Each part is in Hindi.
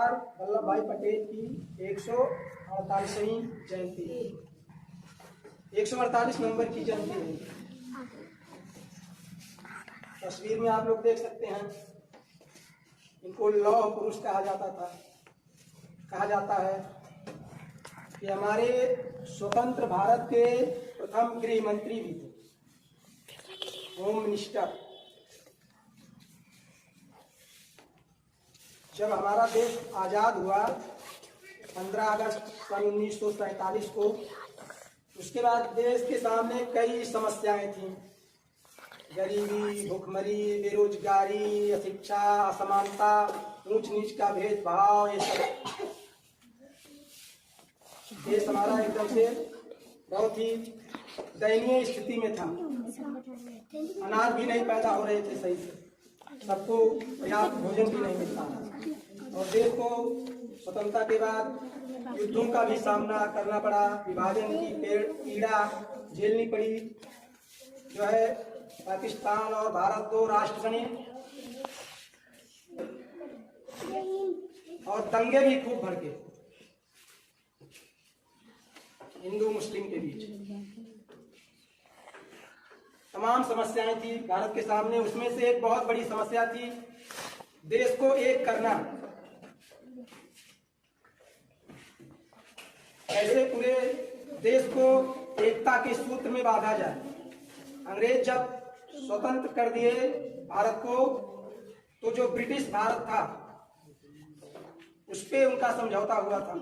सरदार वल्लभ भाई पटेल की 148वीं जयंती, 148 नंबर की जयंती है। तस्वीर में आप लोग देख सकते हैं, इनको लौह पुरुष कहा जाता है कि हमारे स्वतंत्र भारत के प्रथम गृह मंत्री भी थे, होम मिनिस्टर। जब हमारा देश आज़ाद हुआ 15 अगस्त सन 1947 को, उसके बाद देश के सामने कई समस्याएं थीं। गरीबी, भूखमरी, बेरोजगारी, अशिक्षा, असमानता, ऊंच नीच का भेदभाव, ये सब। देश हमारा एकदम से बहुत ही दयनीय स्थिति में था। अनाज भी नहीं पैदा हो रहे थे सही से, सबको पर्याप्त भोजन भी नहीं मिलता था, और देश को स्वतंत्रता के बाद युद्धों का भी सामना करना पड़ा, विभाजन की पीड़ा झेलनी पड़ी। जो है पाकिस्तान और भारत दो राष्ट्र बने, और दंगे भी खूब भड़के हिंदू मुस्लिम के बीच। तमाम समस्याएं थी भारत के सामने। उसमें से एक बहुत बड़ी समस्या थी देश को एक करना। ऐसे पूरे देश को एकता के सूत्र में बांधा जाए। अंग्रेज जब स्वतंत्र कर दिए भारत को, तो जो ब्रिटिश भारत था उस पे उनका समझौता हुआ था,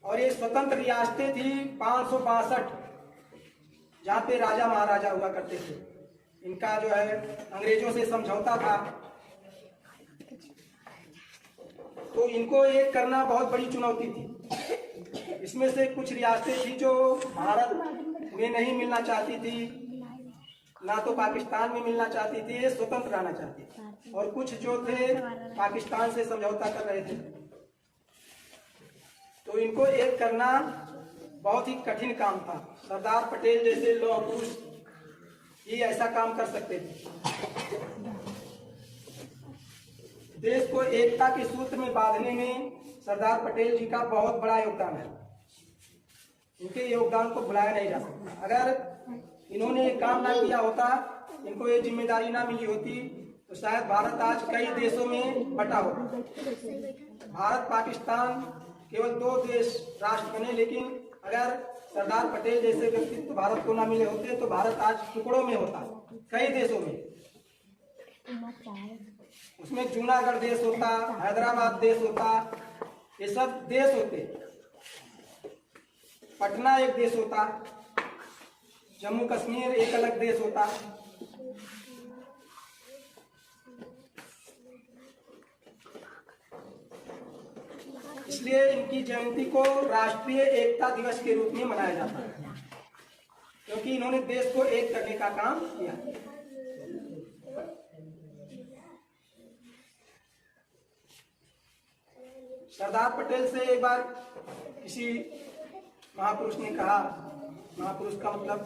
और ये स्वतंत्र रियासतें थी 562, जहाँ पे राजा महाराजा हुआ करते थे। इनका जो है अंग्रेजों से समझौता था, तो इनको एक करना बहुत बड़ी चुनौती थी। इसमें से कुछ रियासतें थी जो भारत में नहीं मिलना चाहती थी, ना तो पाकिस्तान में मिलना चाहती थी, ये स्वतंत्र रहना चाहती थी, और कुछ जो थे पाकिस्तान से समझौता कर रहे थे। तो इनको एक करना बहुत ही कठिन काम था। सरदार पटेल जैसे लौह पुरुष ही ऐसा काम कर सकते थे। देश को एकता के सूत्र में बांधने में सरदार पटेल जी का बहुत बड़ा योगदान है। इनके योगदान को भुलाया नहीं जा सकता। अगर इन्होंने एक काम ना किया होता, इनको ये जिम्मेदारी ना मिली होती, तो शायद भारत आज कई देशों में बटा होता। भारत पाकिस्तान केवल दो देश राष्ट्र बने, लेकिन अगर सरदार पटेल जैसे व्यक्तित्व भारत को ना मिले होते तो भारत आज टुकड़ों में होता, कई देशों में। उसमें जूनागढ़ देश होता, हैदराबाद देश होता, ये सब देश होते। पटना एक देश होता, जम्मू कश्मीर एक अलग देश होता। इसलिए इनकी जयंती को राष्ट्रीय एकता दिवस के रूप में मनाया जाता है, क्योंकि इन्होंने देश को एक करने का काम किया। सरदार पटेल से एक बार किसी महापुरुष ने कहा, महापुरुष का मतलब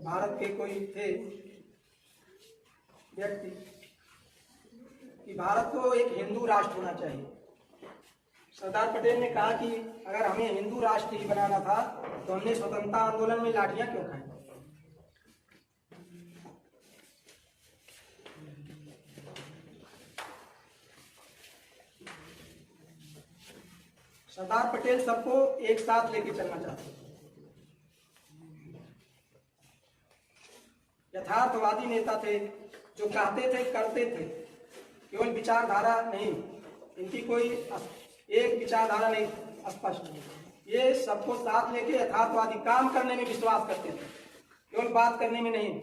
भारत के कोई थे व्यक्ति, कि भारत को एक हिंदू राष्ट्र होना चाहिए। सरदार पटेल ने कहा कि अगर हमें हिंदू राष्ट्र ही बनाना था तो हमने स्वतंत्रता आंदोलन में लाठियां क्यों खाई। सरदार पटेल सबको एक साथ लेके चलना चाहते थे। यथार्थवादी नेता थे, जो कहते थे करते थे, केवल विचारधारा नहीं, इनकी कोई एक विचारधारा नहीं स्पष्ट। ये सबको साथ लेके यथार्थवादी काम करने में विश्वास करते थे, केवल बात करने में नहीं।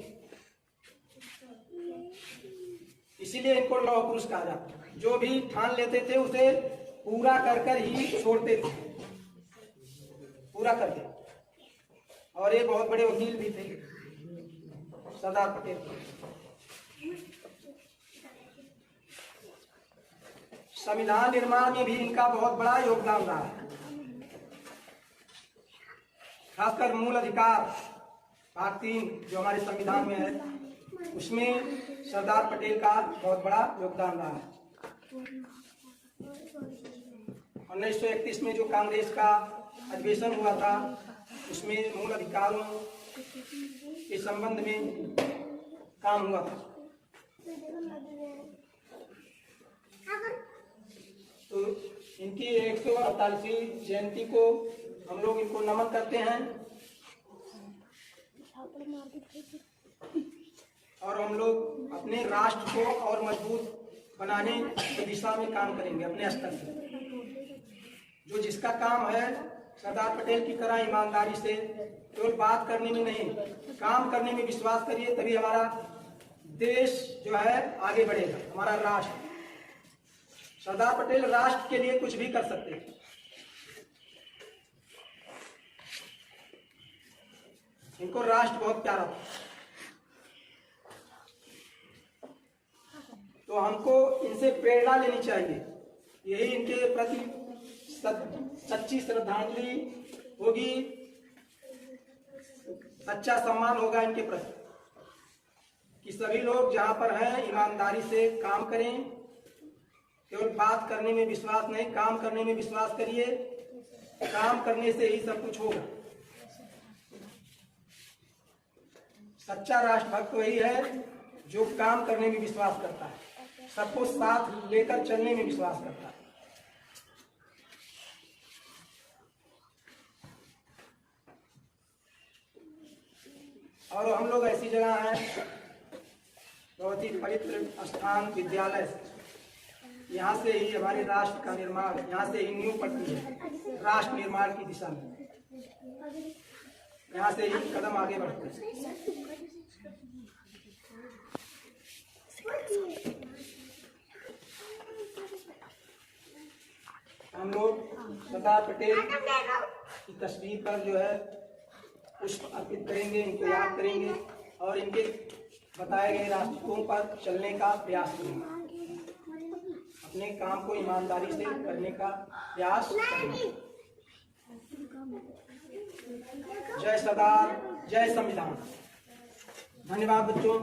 इसीलिए इनको लौह पुरुष कहा जाता है। जो भी ठान लेते थे उसे पूरा कर कर ही छोड़ते थे, पूरा करके। और ये बहुत बड़े वकील भी थे सरदार पटेल। संविधान निर्माण में भी इनका बहुत बड़ा योगदान रहा है। खासकर मूल अधिकार भाग 3 जो हमारे संविधान में है, उसमें सरदार पटेल का बहुत बड़ा योगदान रहा है। 1931 में जो कांग्रेस का अधिवेशन हुआ था, उसमें मूल अधिकारों के संबंध में काम हुआ था। तो इनकी 148वीं जयंती को हम लोग इनको नमन करते हैं और हम लोग अपने राष्ट्र को और मजबूत बनाने की दिशा में काम करेंगे अपने स्तर से। जो जिसका काम है सरदार पटेल की तरह ईमानदारी से केवल बात करने में नहीं, काम करने में विश्वास करिए, तभी हमारा देश जो है आगे बढ़ेगा, हमारा राष्ट्र। सरदार पटेल राष्ट्र के लिए कुछ भी कर सकते हैं। इनको राष्ट्र बहुत प्यारा था, तो हमको इनसे प्रेरणा लेनी चाहिए। यही इनके प्रति सच्ची श्रद्धांजलि होगी, सच्चा सम्मान होगा इनके प्रति कि सभी लोग जहां पर हैं ईमानदारी से काम करें। केवल बात करने में विश्वास नहीं, काम करने में विश्वास करिए। काम करने से ही सब कुछ होगा। सच्चा राष्ट्रभक्त वही है जो काम करने में विश्वास करता है, सबको साथ लेकर चलने में विश्वास करता है। और हम लोग ऐसी जगह हैं, बहुत ही पवित्र स्थान विद्यालय, यहाँ से ही हमारे राष्ट्र का निर्माण, यहाँ से ही नींव पड़ती है राष्ट्र निर्माण की दिशा में। यहाँ से ही कदम आगे बढ़ते हैं। हम लोग सरदार पटेल की तस्वीर पर जो है पुष्प अर्पित करेंगे, इनको याद करेंगे और इनके बताए गए रास्तों पर चलने का प्रयास करेंगे। अपने काम को ईमानदारी से करने का प्रयास करेंगे। जय सरदार, जय संविधान। धन्यवाद बच्चों।